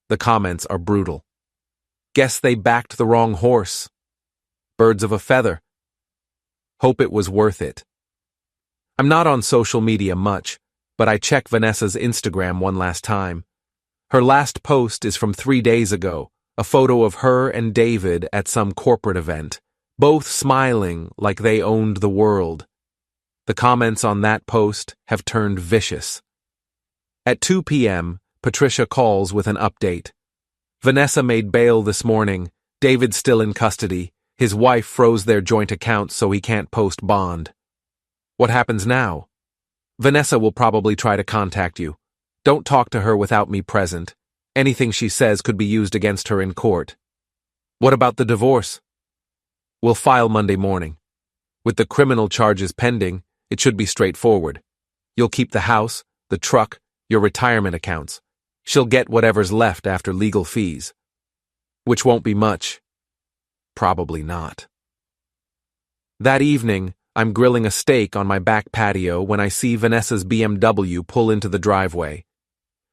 The comments are brutal. Guess they backed the wrong horse. Birds of a feather. Hope it was worth it. I'm not on social media much, but I check Vanessa's Instagram one last time. Her last post is from 3 days ago, a photo of her and David at some corporate event, both smiling like they owned the world. The comments on that post have turned vicious. At 2 p.m., Patricia calls with an update. Vanessa made bail this morning. David's still in custody. His wife froze their joint accounts so he can't post bond. What happens now? Vanessa will probably try to contact you. Don't talk to her without me present. Anything she says could be used against her in court. What about the divorce? We'll file Monday morning. With the criminal charges pending, it should be straightforward. You'll keep the house, the truck, your retirement accounts. She'll get whatever's left after legal fees. Which won't be much. Probably not. That evening, I'm grilling a steak on my back patio when I see Vanessa's BMW pull into the driveway.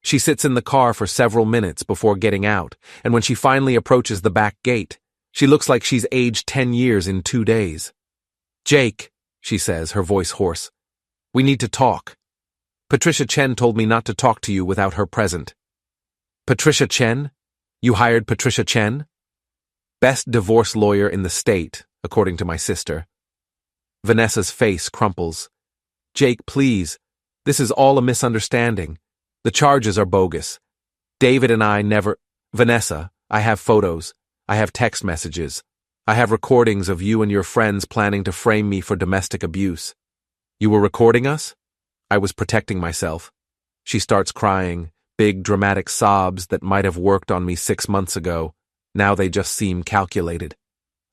She sits in the car for several minutes before getting out, and when she finally approaches the back gate, she looks like she's aged 10 years in 2 days. Jake, she says, her voice hoarse, we need to talk. Patricia Chen told me not to talk to you without her present. Patricia Chen? You hired Patricia Chen? Best divorce lawyer in the state, according to my sister. Vanessa's face crumples. Jake, please. This is all a misunderstanding. The charges are bogus. David and I never... Vanessa, I have photos. I have text messages. I have recordings of you and your friends planning to frame me for domestic abuse. You were recording us? I was protecting myself. She starts crying, big dramatic sobs that might have worked on me 6 months ago. Now they just seem calculated.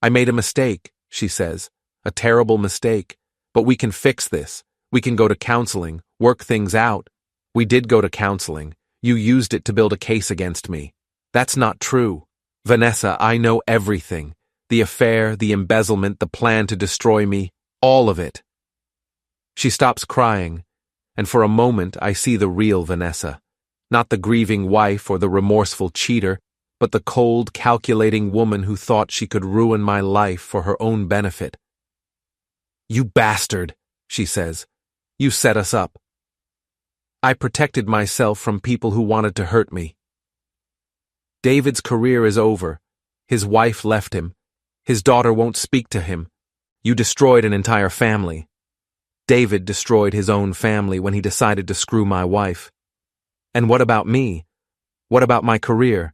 I made a mistake, she says. A terrible mistake. But we can fix this. We can go to counseling, work things out. We did go to counseling. You used it to build a case against me. That's not true. Vanessa, I know everything. The affair, the embezzlement, the plan to destroy me, all of it. She stops crying, and for a moment I see the real Vanessa. Not the grieving wife or the remorseful cheater, but the cold, calculating woman who thought she could ruin my life for her own benefit. You bastard, she says. You set us up. I protected myself from people who wanted to hurt me. David's career is over. His wife left him. His daughter won't speak to him. You destroyed an entire family. David destroyed his own family when he decided to screw my wife. And what about me? What about my career?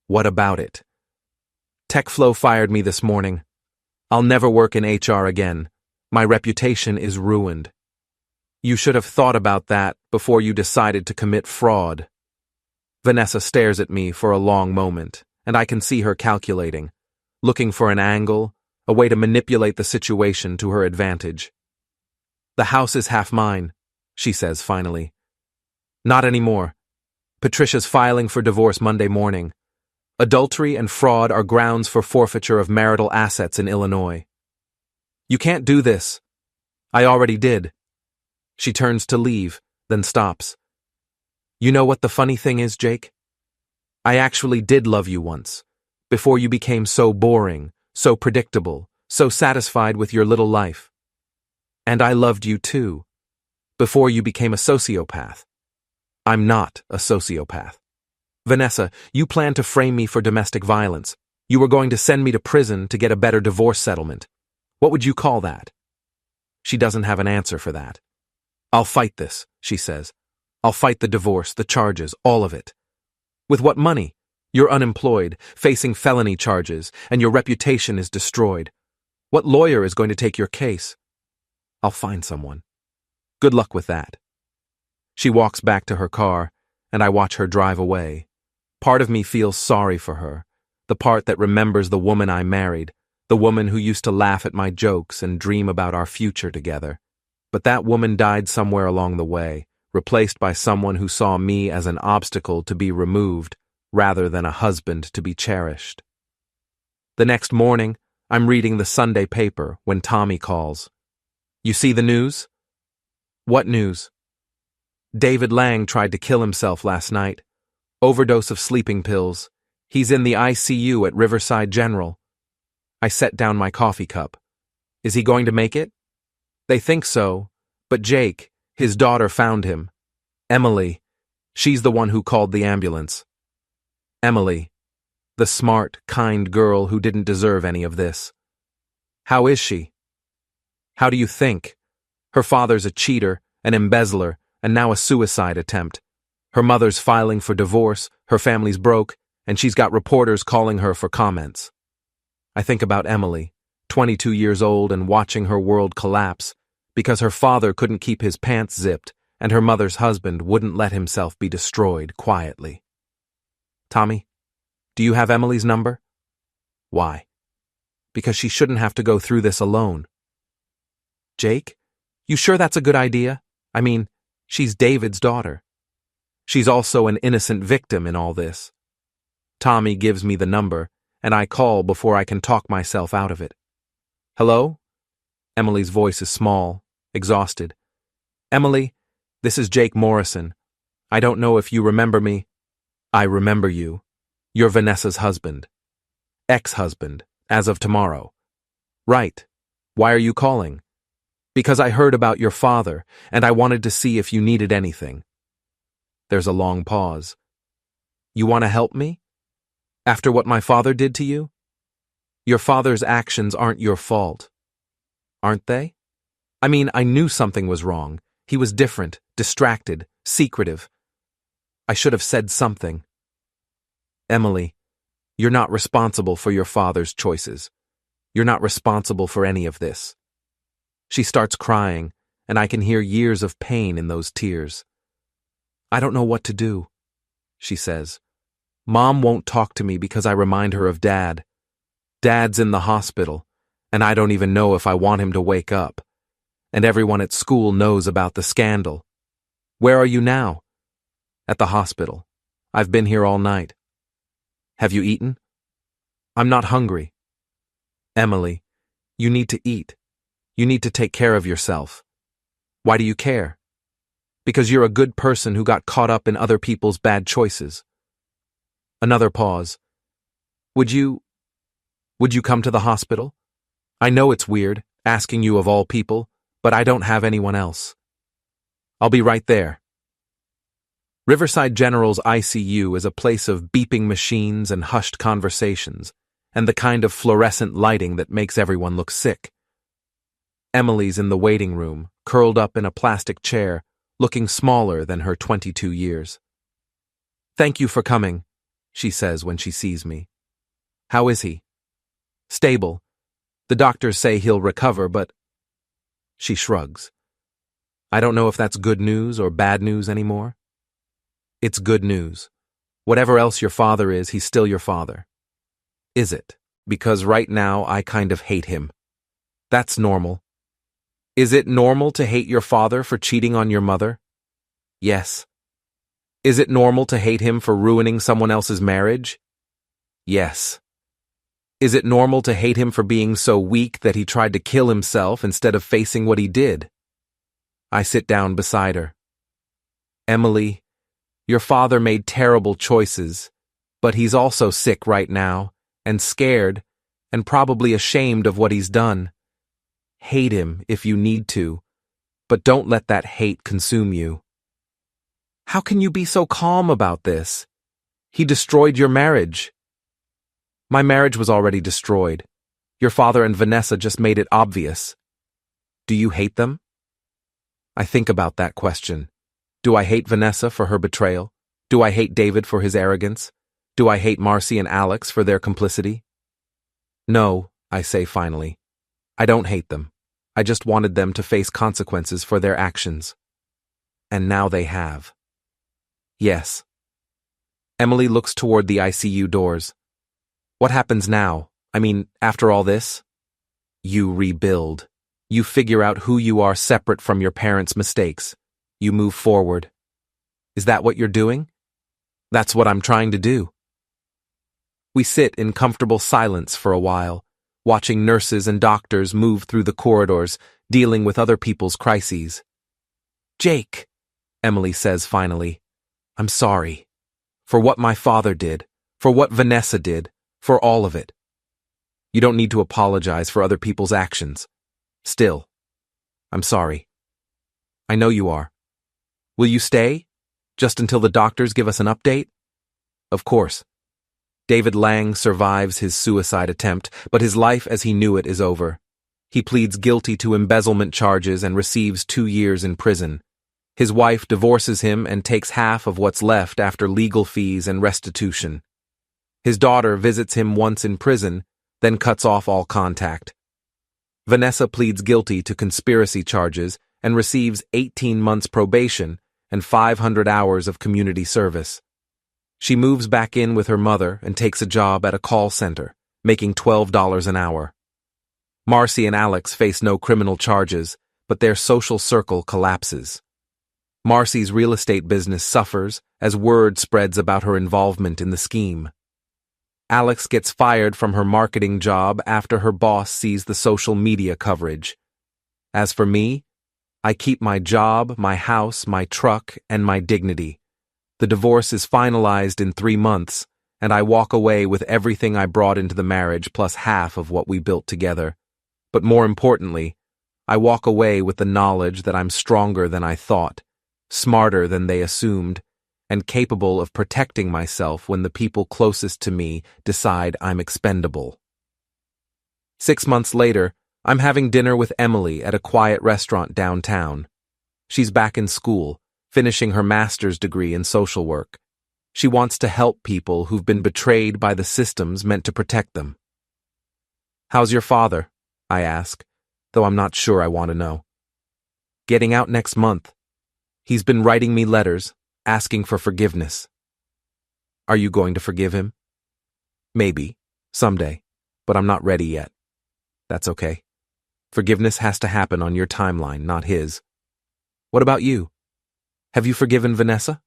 What about it? TechFlow fired me this morning. I'll never work in HR again. My reputation is ruined. You should have thought about that before you decided to commit fraud. Vanessa stares at me for a long moment, and I can see her calculating, looking for an angle, a way to manipulate the situation to her advantage. The house is half mine, she says finally. Not anymore. Patricia's filing for divorce Monday morning. Adultery and fraud are grounds for forfeiture of marital assets in Illinois. You can't do this. I already did. She turns to leave, then stops. You know what the funny thing is, Jake? I actually did love you once, before you became so boring, so predictable, so satisfied with your little life. And I loved you too, before you became a sociopath. I'm not a sociopath. Vanessa, you planned to frame me for domestic violence. You were going to send me to prison to get a better divorce settlement. What would you call that? She doesn't have an answer for that. I'll fight this, she says. I'll fight the divorce, the charges, all of it. With what money? You're unemployed, facing felony charges, and your reputation is destroyed. What lawyer is going to take your case? I'll find someone. Good luck with that. She walks back to her car, and I watch her drive away. Part of me feels sorry for her, the part that remembers the woman I married, the woman who used to laugh at my jokes and dream about our future together. But that woman died somewhere along the way, replaced by someone who saw me as an obstacle to be removed, rather than a husband to be cherished. The next morning, I'm reading the Sunday paper when Tommy calls. You see the news? What news? David Lang tried to kill himself last night. Overdose of sleeping pills. He's in the ICU at Riverside General. I set down my coffee cup. Is he going to make it? They think so, but Jake, his daughter, found him. Emily, she's the one who called the ambulance. Emily, the smart, kind girl who didn't deserve any of this. How is she? How do you think? Her father's a cheater, an embezzler, and now a suicide attempt. Her mother's filing for divorce, her family's broke, and she's got reporters calling her for comments. I think about Emily, 22 years old and watching her world collapse, because her father couldn't keep his pants zipped and her mother's husband wouldn't let himself be destroyed quietly. Tommy, do you have Emily's number? Why? Because she shouldn't have to go through this alone. Jake, you sure that's a good idea? I mean, she's David's daughter. She's also an innocent victim in all this. Tommy gives me the number, and I call before I can talk myself out of it. Hello? Emily's voice is small, exhausted. Emily, this is Jake Morrison. I don't know if you remember me. I remember you. You're Vanessa's husband. Ex-husband, as of tomorrow. Right. Why are you calling? Because I heard about your father, and I wanted to see if you needed anything. There's a long pause. You want to help me? After what my father did to you? Your father's actions aren't your fault. Aren't they? I mean, I knew something was wrong. He was different, distracted, secretive. I should have said something. Emily, you're not responsible for your father's choices. You're not responsible for any of this. She starts crying, and I can hear years of pain in those tears. I don't know what to do, she says. Mom won't talk to me because I remind her of Dad. Dad's in the hospital, and I don't even know if I want him to wake up. And everyone at school knows about the scandal. Where are you now? At the hospital. I've been here all night. Have you eaten? I'm not hungry. Emily, you need to eat. You need to take care of yourself. Why do you care? Because you're a good person who got caught up in other people's bad choices. Another pause. Would you come to the hospital? I know it's weird, asking you of all people, but I don't have anyone else. I'll be right there. Riverside General's ICU is a place of beeping machines and hushed conversations, and the kind of fluorescent lighting that makes everyone look sick. Emily's in the waiting room, curled up in a plastic chair, looking smaller than her 22 years. Thank you for coming, she says when she sees me. How is he? Stable. The doctors say he'll recover, but... She shrugs. I don't know if that's good news or bad news anymore. It's good news. Whatever else your father is, he's still your father. Is it? Because right now I kind of hate him. That's normal. Is it normal to hate your father for cheating on your mother? Yes. Is it normal to hate him for ruining someone else's marriage? Yes. Is it normal to hate him for being so weak that he tried to kill himself instead of facing what he did? I sit down beside her. Emily, your father made terrible choices, but he's also sick right now, and scared, and probably ashamed of what he's done. Hate him if you need to, but don't let that hate consume you. How can you be so calm about this? He destroyed your marriage. My marriage was already destroyed. Your father and Vanessa just made it obvious. Do you hate them? I think about that question. Do I hate Vanessa for her betrayal? Do I hate David for his arrogance? Do I hate Marcy and Alex for their complicity? No, I say finally. I don't hate them. I just wanted them to face consequences for their actions. And now they have. Yes. Emily looks toward the ICU doors. What happens now? I mean, after all this? You rebuild. You figure out who you are separate from your parents' mistakes. You move forward. Is that what you're doing? That's what I'm trying to do. We sit in comfortable silence for a while, watching nurses and doctors move through the corridors, dealing with other people's crises. Jake, Emily says finally, I'm sorry. For what my father did, for what Vanessa did, for all of it. You don't need to apologize for other people's actions. Still, I'm sorry. I know you are. Will you stay? Just until the doctors give us an update? Of course. David Lang survives his suicide attempt, but his life as he knew it is over. He pleads guilty to embezzlement charges and receives 2 years in prison. His wife divorces him and takes half of what's left after legal fees and restitution. His daughter visits him once in prison, then cuts off all contact. Vanessa pleads guilty to conspiracy charges and receives 18 months probation and 500 hours of community service. She moves back in with her mother and takes a job at a call center, making $12 an hour. Marcy and Alex face no criminal charges, but their social circle collapses. Marcy's real estate business suffers as word spreads about her involvement in the scheme. Alex gets fired from her marketing job after her boss sees the social media coverage. As for me, I keep my job, my house, my truck, and my dignity. The divorce is finalized in 3 months, and I walk away with everything I brought into the marriage plus half of what we built together. But more importantly, I walk away with the knowledge that I'm stronger than I thought, smarter than they assumed, and capable of protecting myself when the people closest to me decide I'm expendable. 6 months later, I'm having dinner with Emily at a quiet restaurant downtown. She's back in school, finishing her master's degree in social work. She wants to help people who've been betrayed by the systems meant to protect them. How's your father? I ask, though I'm not sure I want to know. Getting out next month. He's been writing me letters, asking for forgiveness. Are you going to forgive him? Maybe, someday, but I'm not ready yet. That's okay. Forgiveness has to happen on your timeline, not his. What about you? Have you forgiven Vanessa?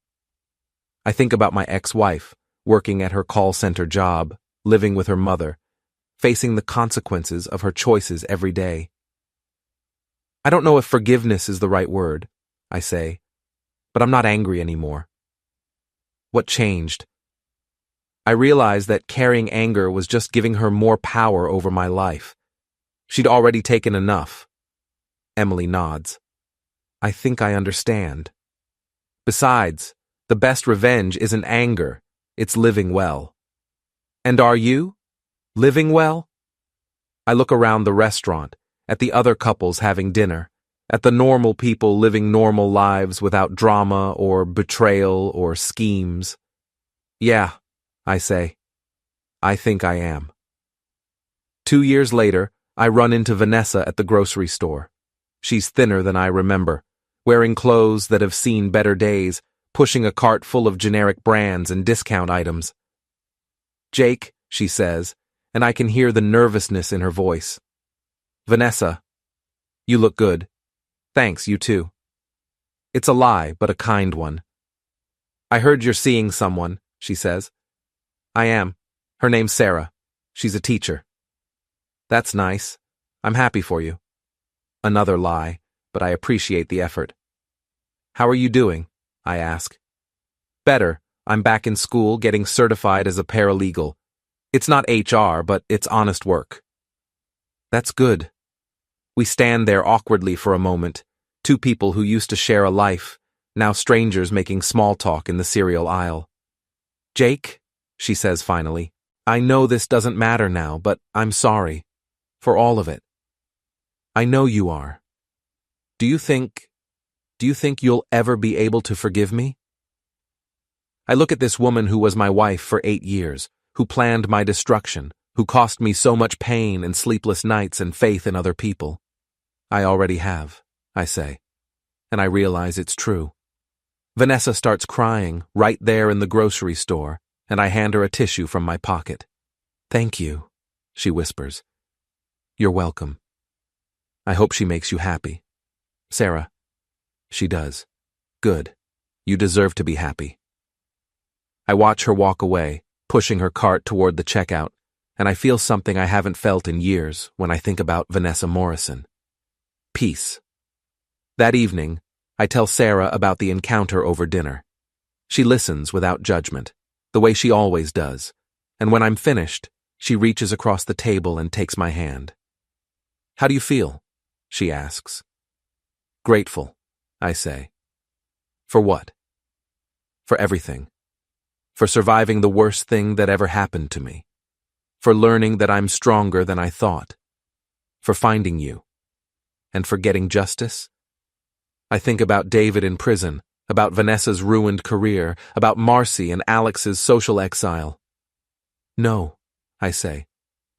I think about my ex-wife, working at her call center job, living with her mother, facing the consequences of her choices every day. I don't know if forgiveness is the right word, I say, but I'm not angry anymore. What changed? I realized that carrying anger was just giving her more power over my life. She'd already taken enough. Emily nods. I think I understand. Besides, the best revenge isn't anger, it's living well. And are you? Living well? I look around the restaurant, at the other couples having dinner, at the normal people living normal lives without drama or betrayal or schemes. Yeah, I say. I think I am. 2 years later, I run into Vanessa at the grocery store. She's thinner than I remember, wearing clothes that have seen better days, pushing a cart full of generic brands and discount items. Jake, she says, and I can hear the nervousness in her voice. Vanessa, you look good. Thanks, you too. It's a lie, but a kind one. I heard you're seeing someone, she says. I am. Her name's Sarah. She's a teacher. That's nice. I'm happy for you. Another lie, but I appreciate the effort. How are you doing? I ask. Better. I'm back in school getting certified as a paralegal. It's not HR, but it's honest work. That's good. We stand there awkwardly for a moment, two people who used to share a life, now strangers making small talk in the cereal aisle. Jake, she says finally, I know this doesn't matter now, but I'm sorry. For all of it. I know you are. Do you think you'll ever be able to forgive me? I look at this woman who was my wife for 8 years, who planned my destruction, who cost me so much pain and sleepless nights and faith in other people. I already have, I say, and I realize it's true. Vanessa starts crying right there in the grocery store, and I hand her a tissue from my pocket. Thank you, she whispers. You're welcome. I hope she makes you happy. Sarah. She does. Good. You deserve to be happy. I watch her walk away, pushing her cart toward the checkout, and I feel something I haven't felt in years when I think about Vanessa Morrison. Peace. That evening, I tell Sarah about the encounter over dinner. She listens without judgment, the way she always does, and when I'm finished, she reaches across the table and takes my hand. How do you feel? She asks. Grateful, I say. For what? For everything. For surviving the worst thing that ever happened to me. For learning that I'm stronger than I thought. For finding you. And for getting justice. I think about David in prison, about Vanessa's ruined career, about Marcy and Alex's social exile. No, I say,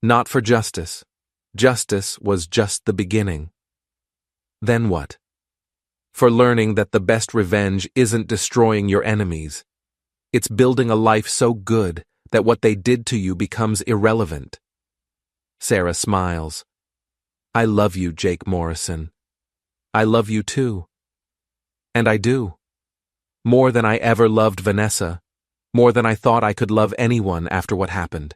not for justice. Justice was just the beginning. Then what? For learning that the best revenge isn't destroying your enemies. It's building a life so good that what they did to you becomes irrelevant. Sarah smiles. I love you, Jake Morrison. I love you too. And I do. More than I ever loved Vanessa. More than I thought I could love anyone after what happened.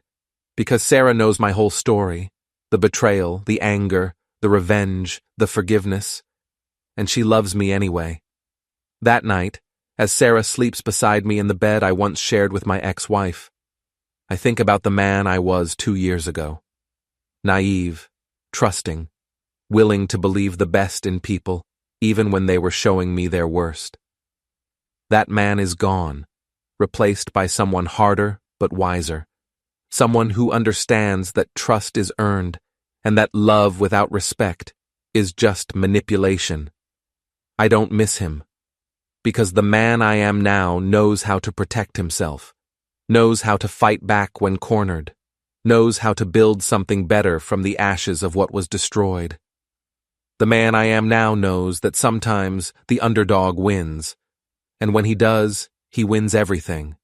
Because Sarah knows my whole story. The betrayal, the anger, the revenge, the forgiveness. And she loves me anyway. That night, as Sarah sleeps beside me in the bed I once shared with my ex-wife, I think about the man I was 2 years ago. Naive, trusting, willing to believe the best in people, even when they were showing me their worst. That man is gone, replaced by someone harder but wiser. Someone who understands that trust is earned and that love without respect is just manipulation. I don't miss him, because the man I am now knows how to protect himself, knows how to fight back when cornered, knows how to build something better from the ashes of what was destroyed. The man I am now knows that sometimes the underdog wins, and when he does, he wins everything.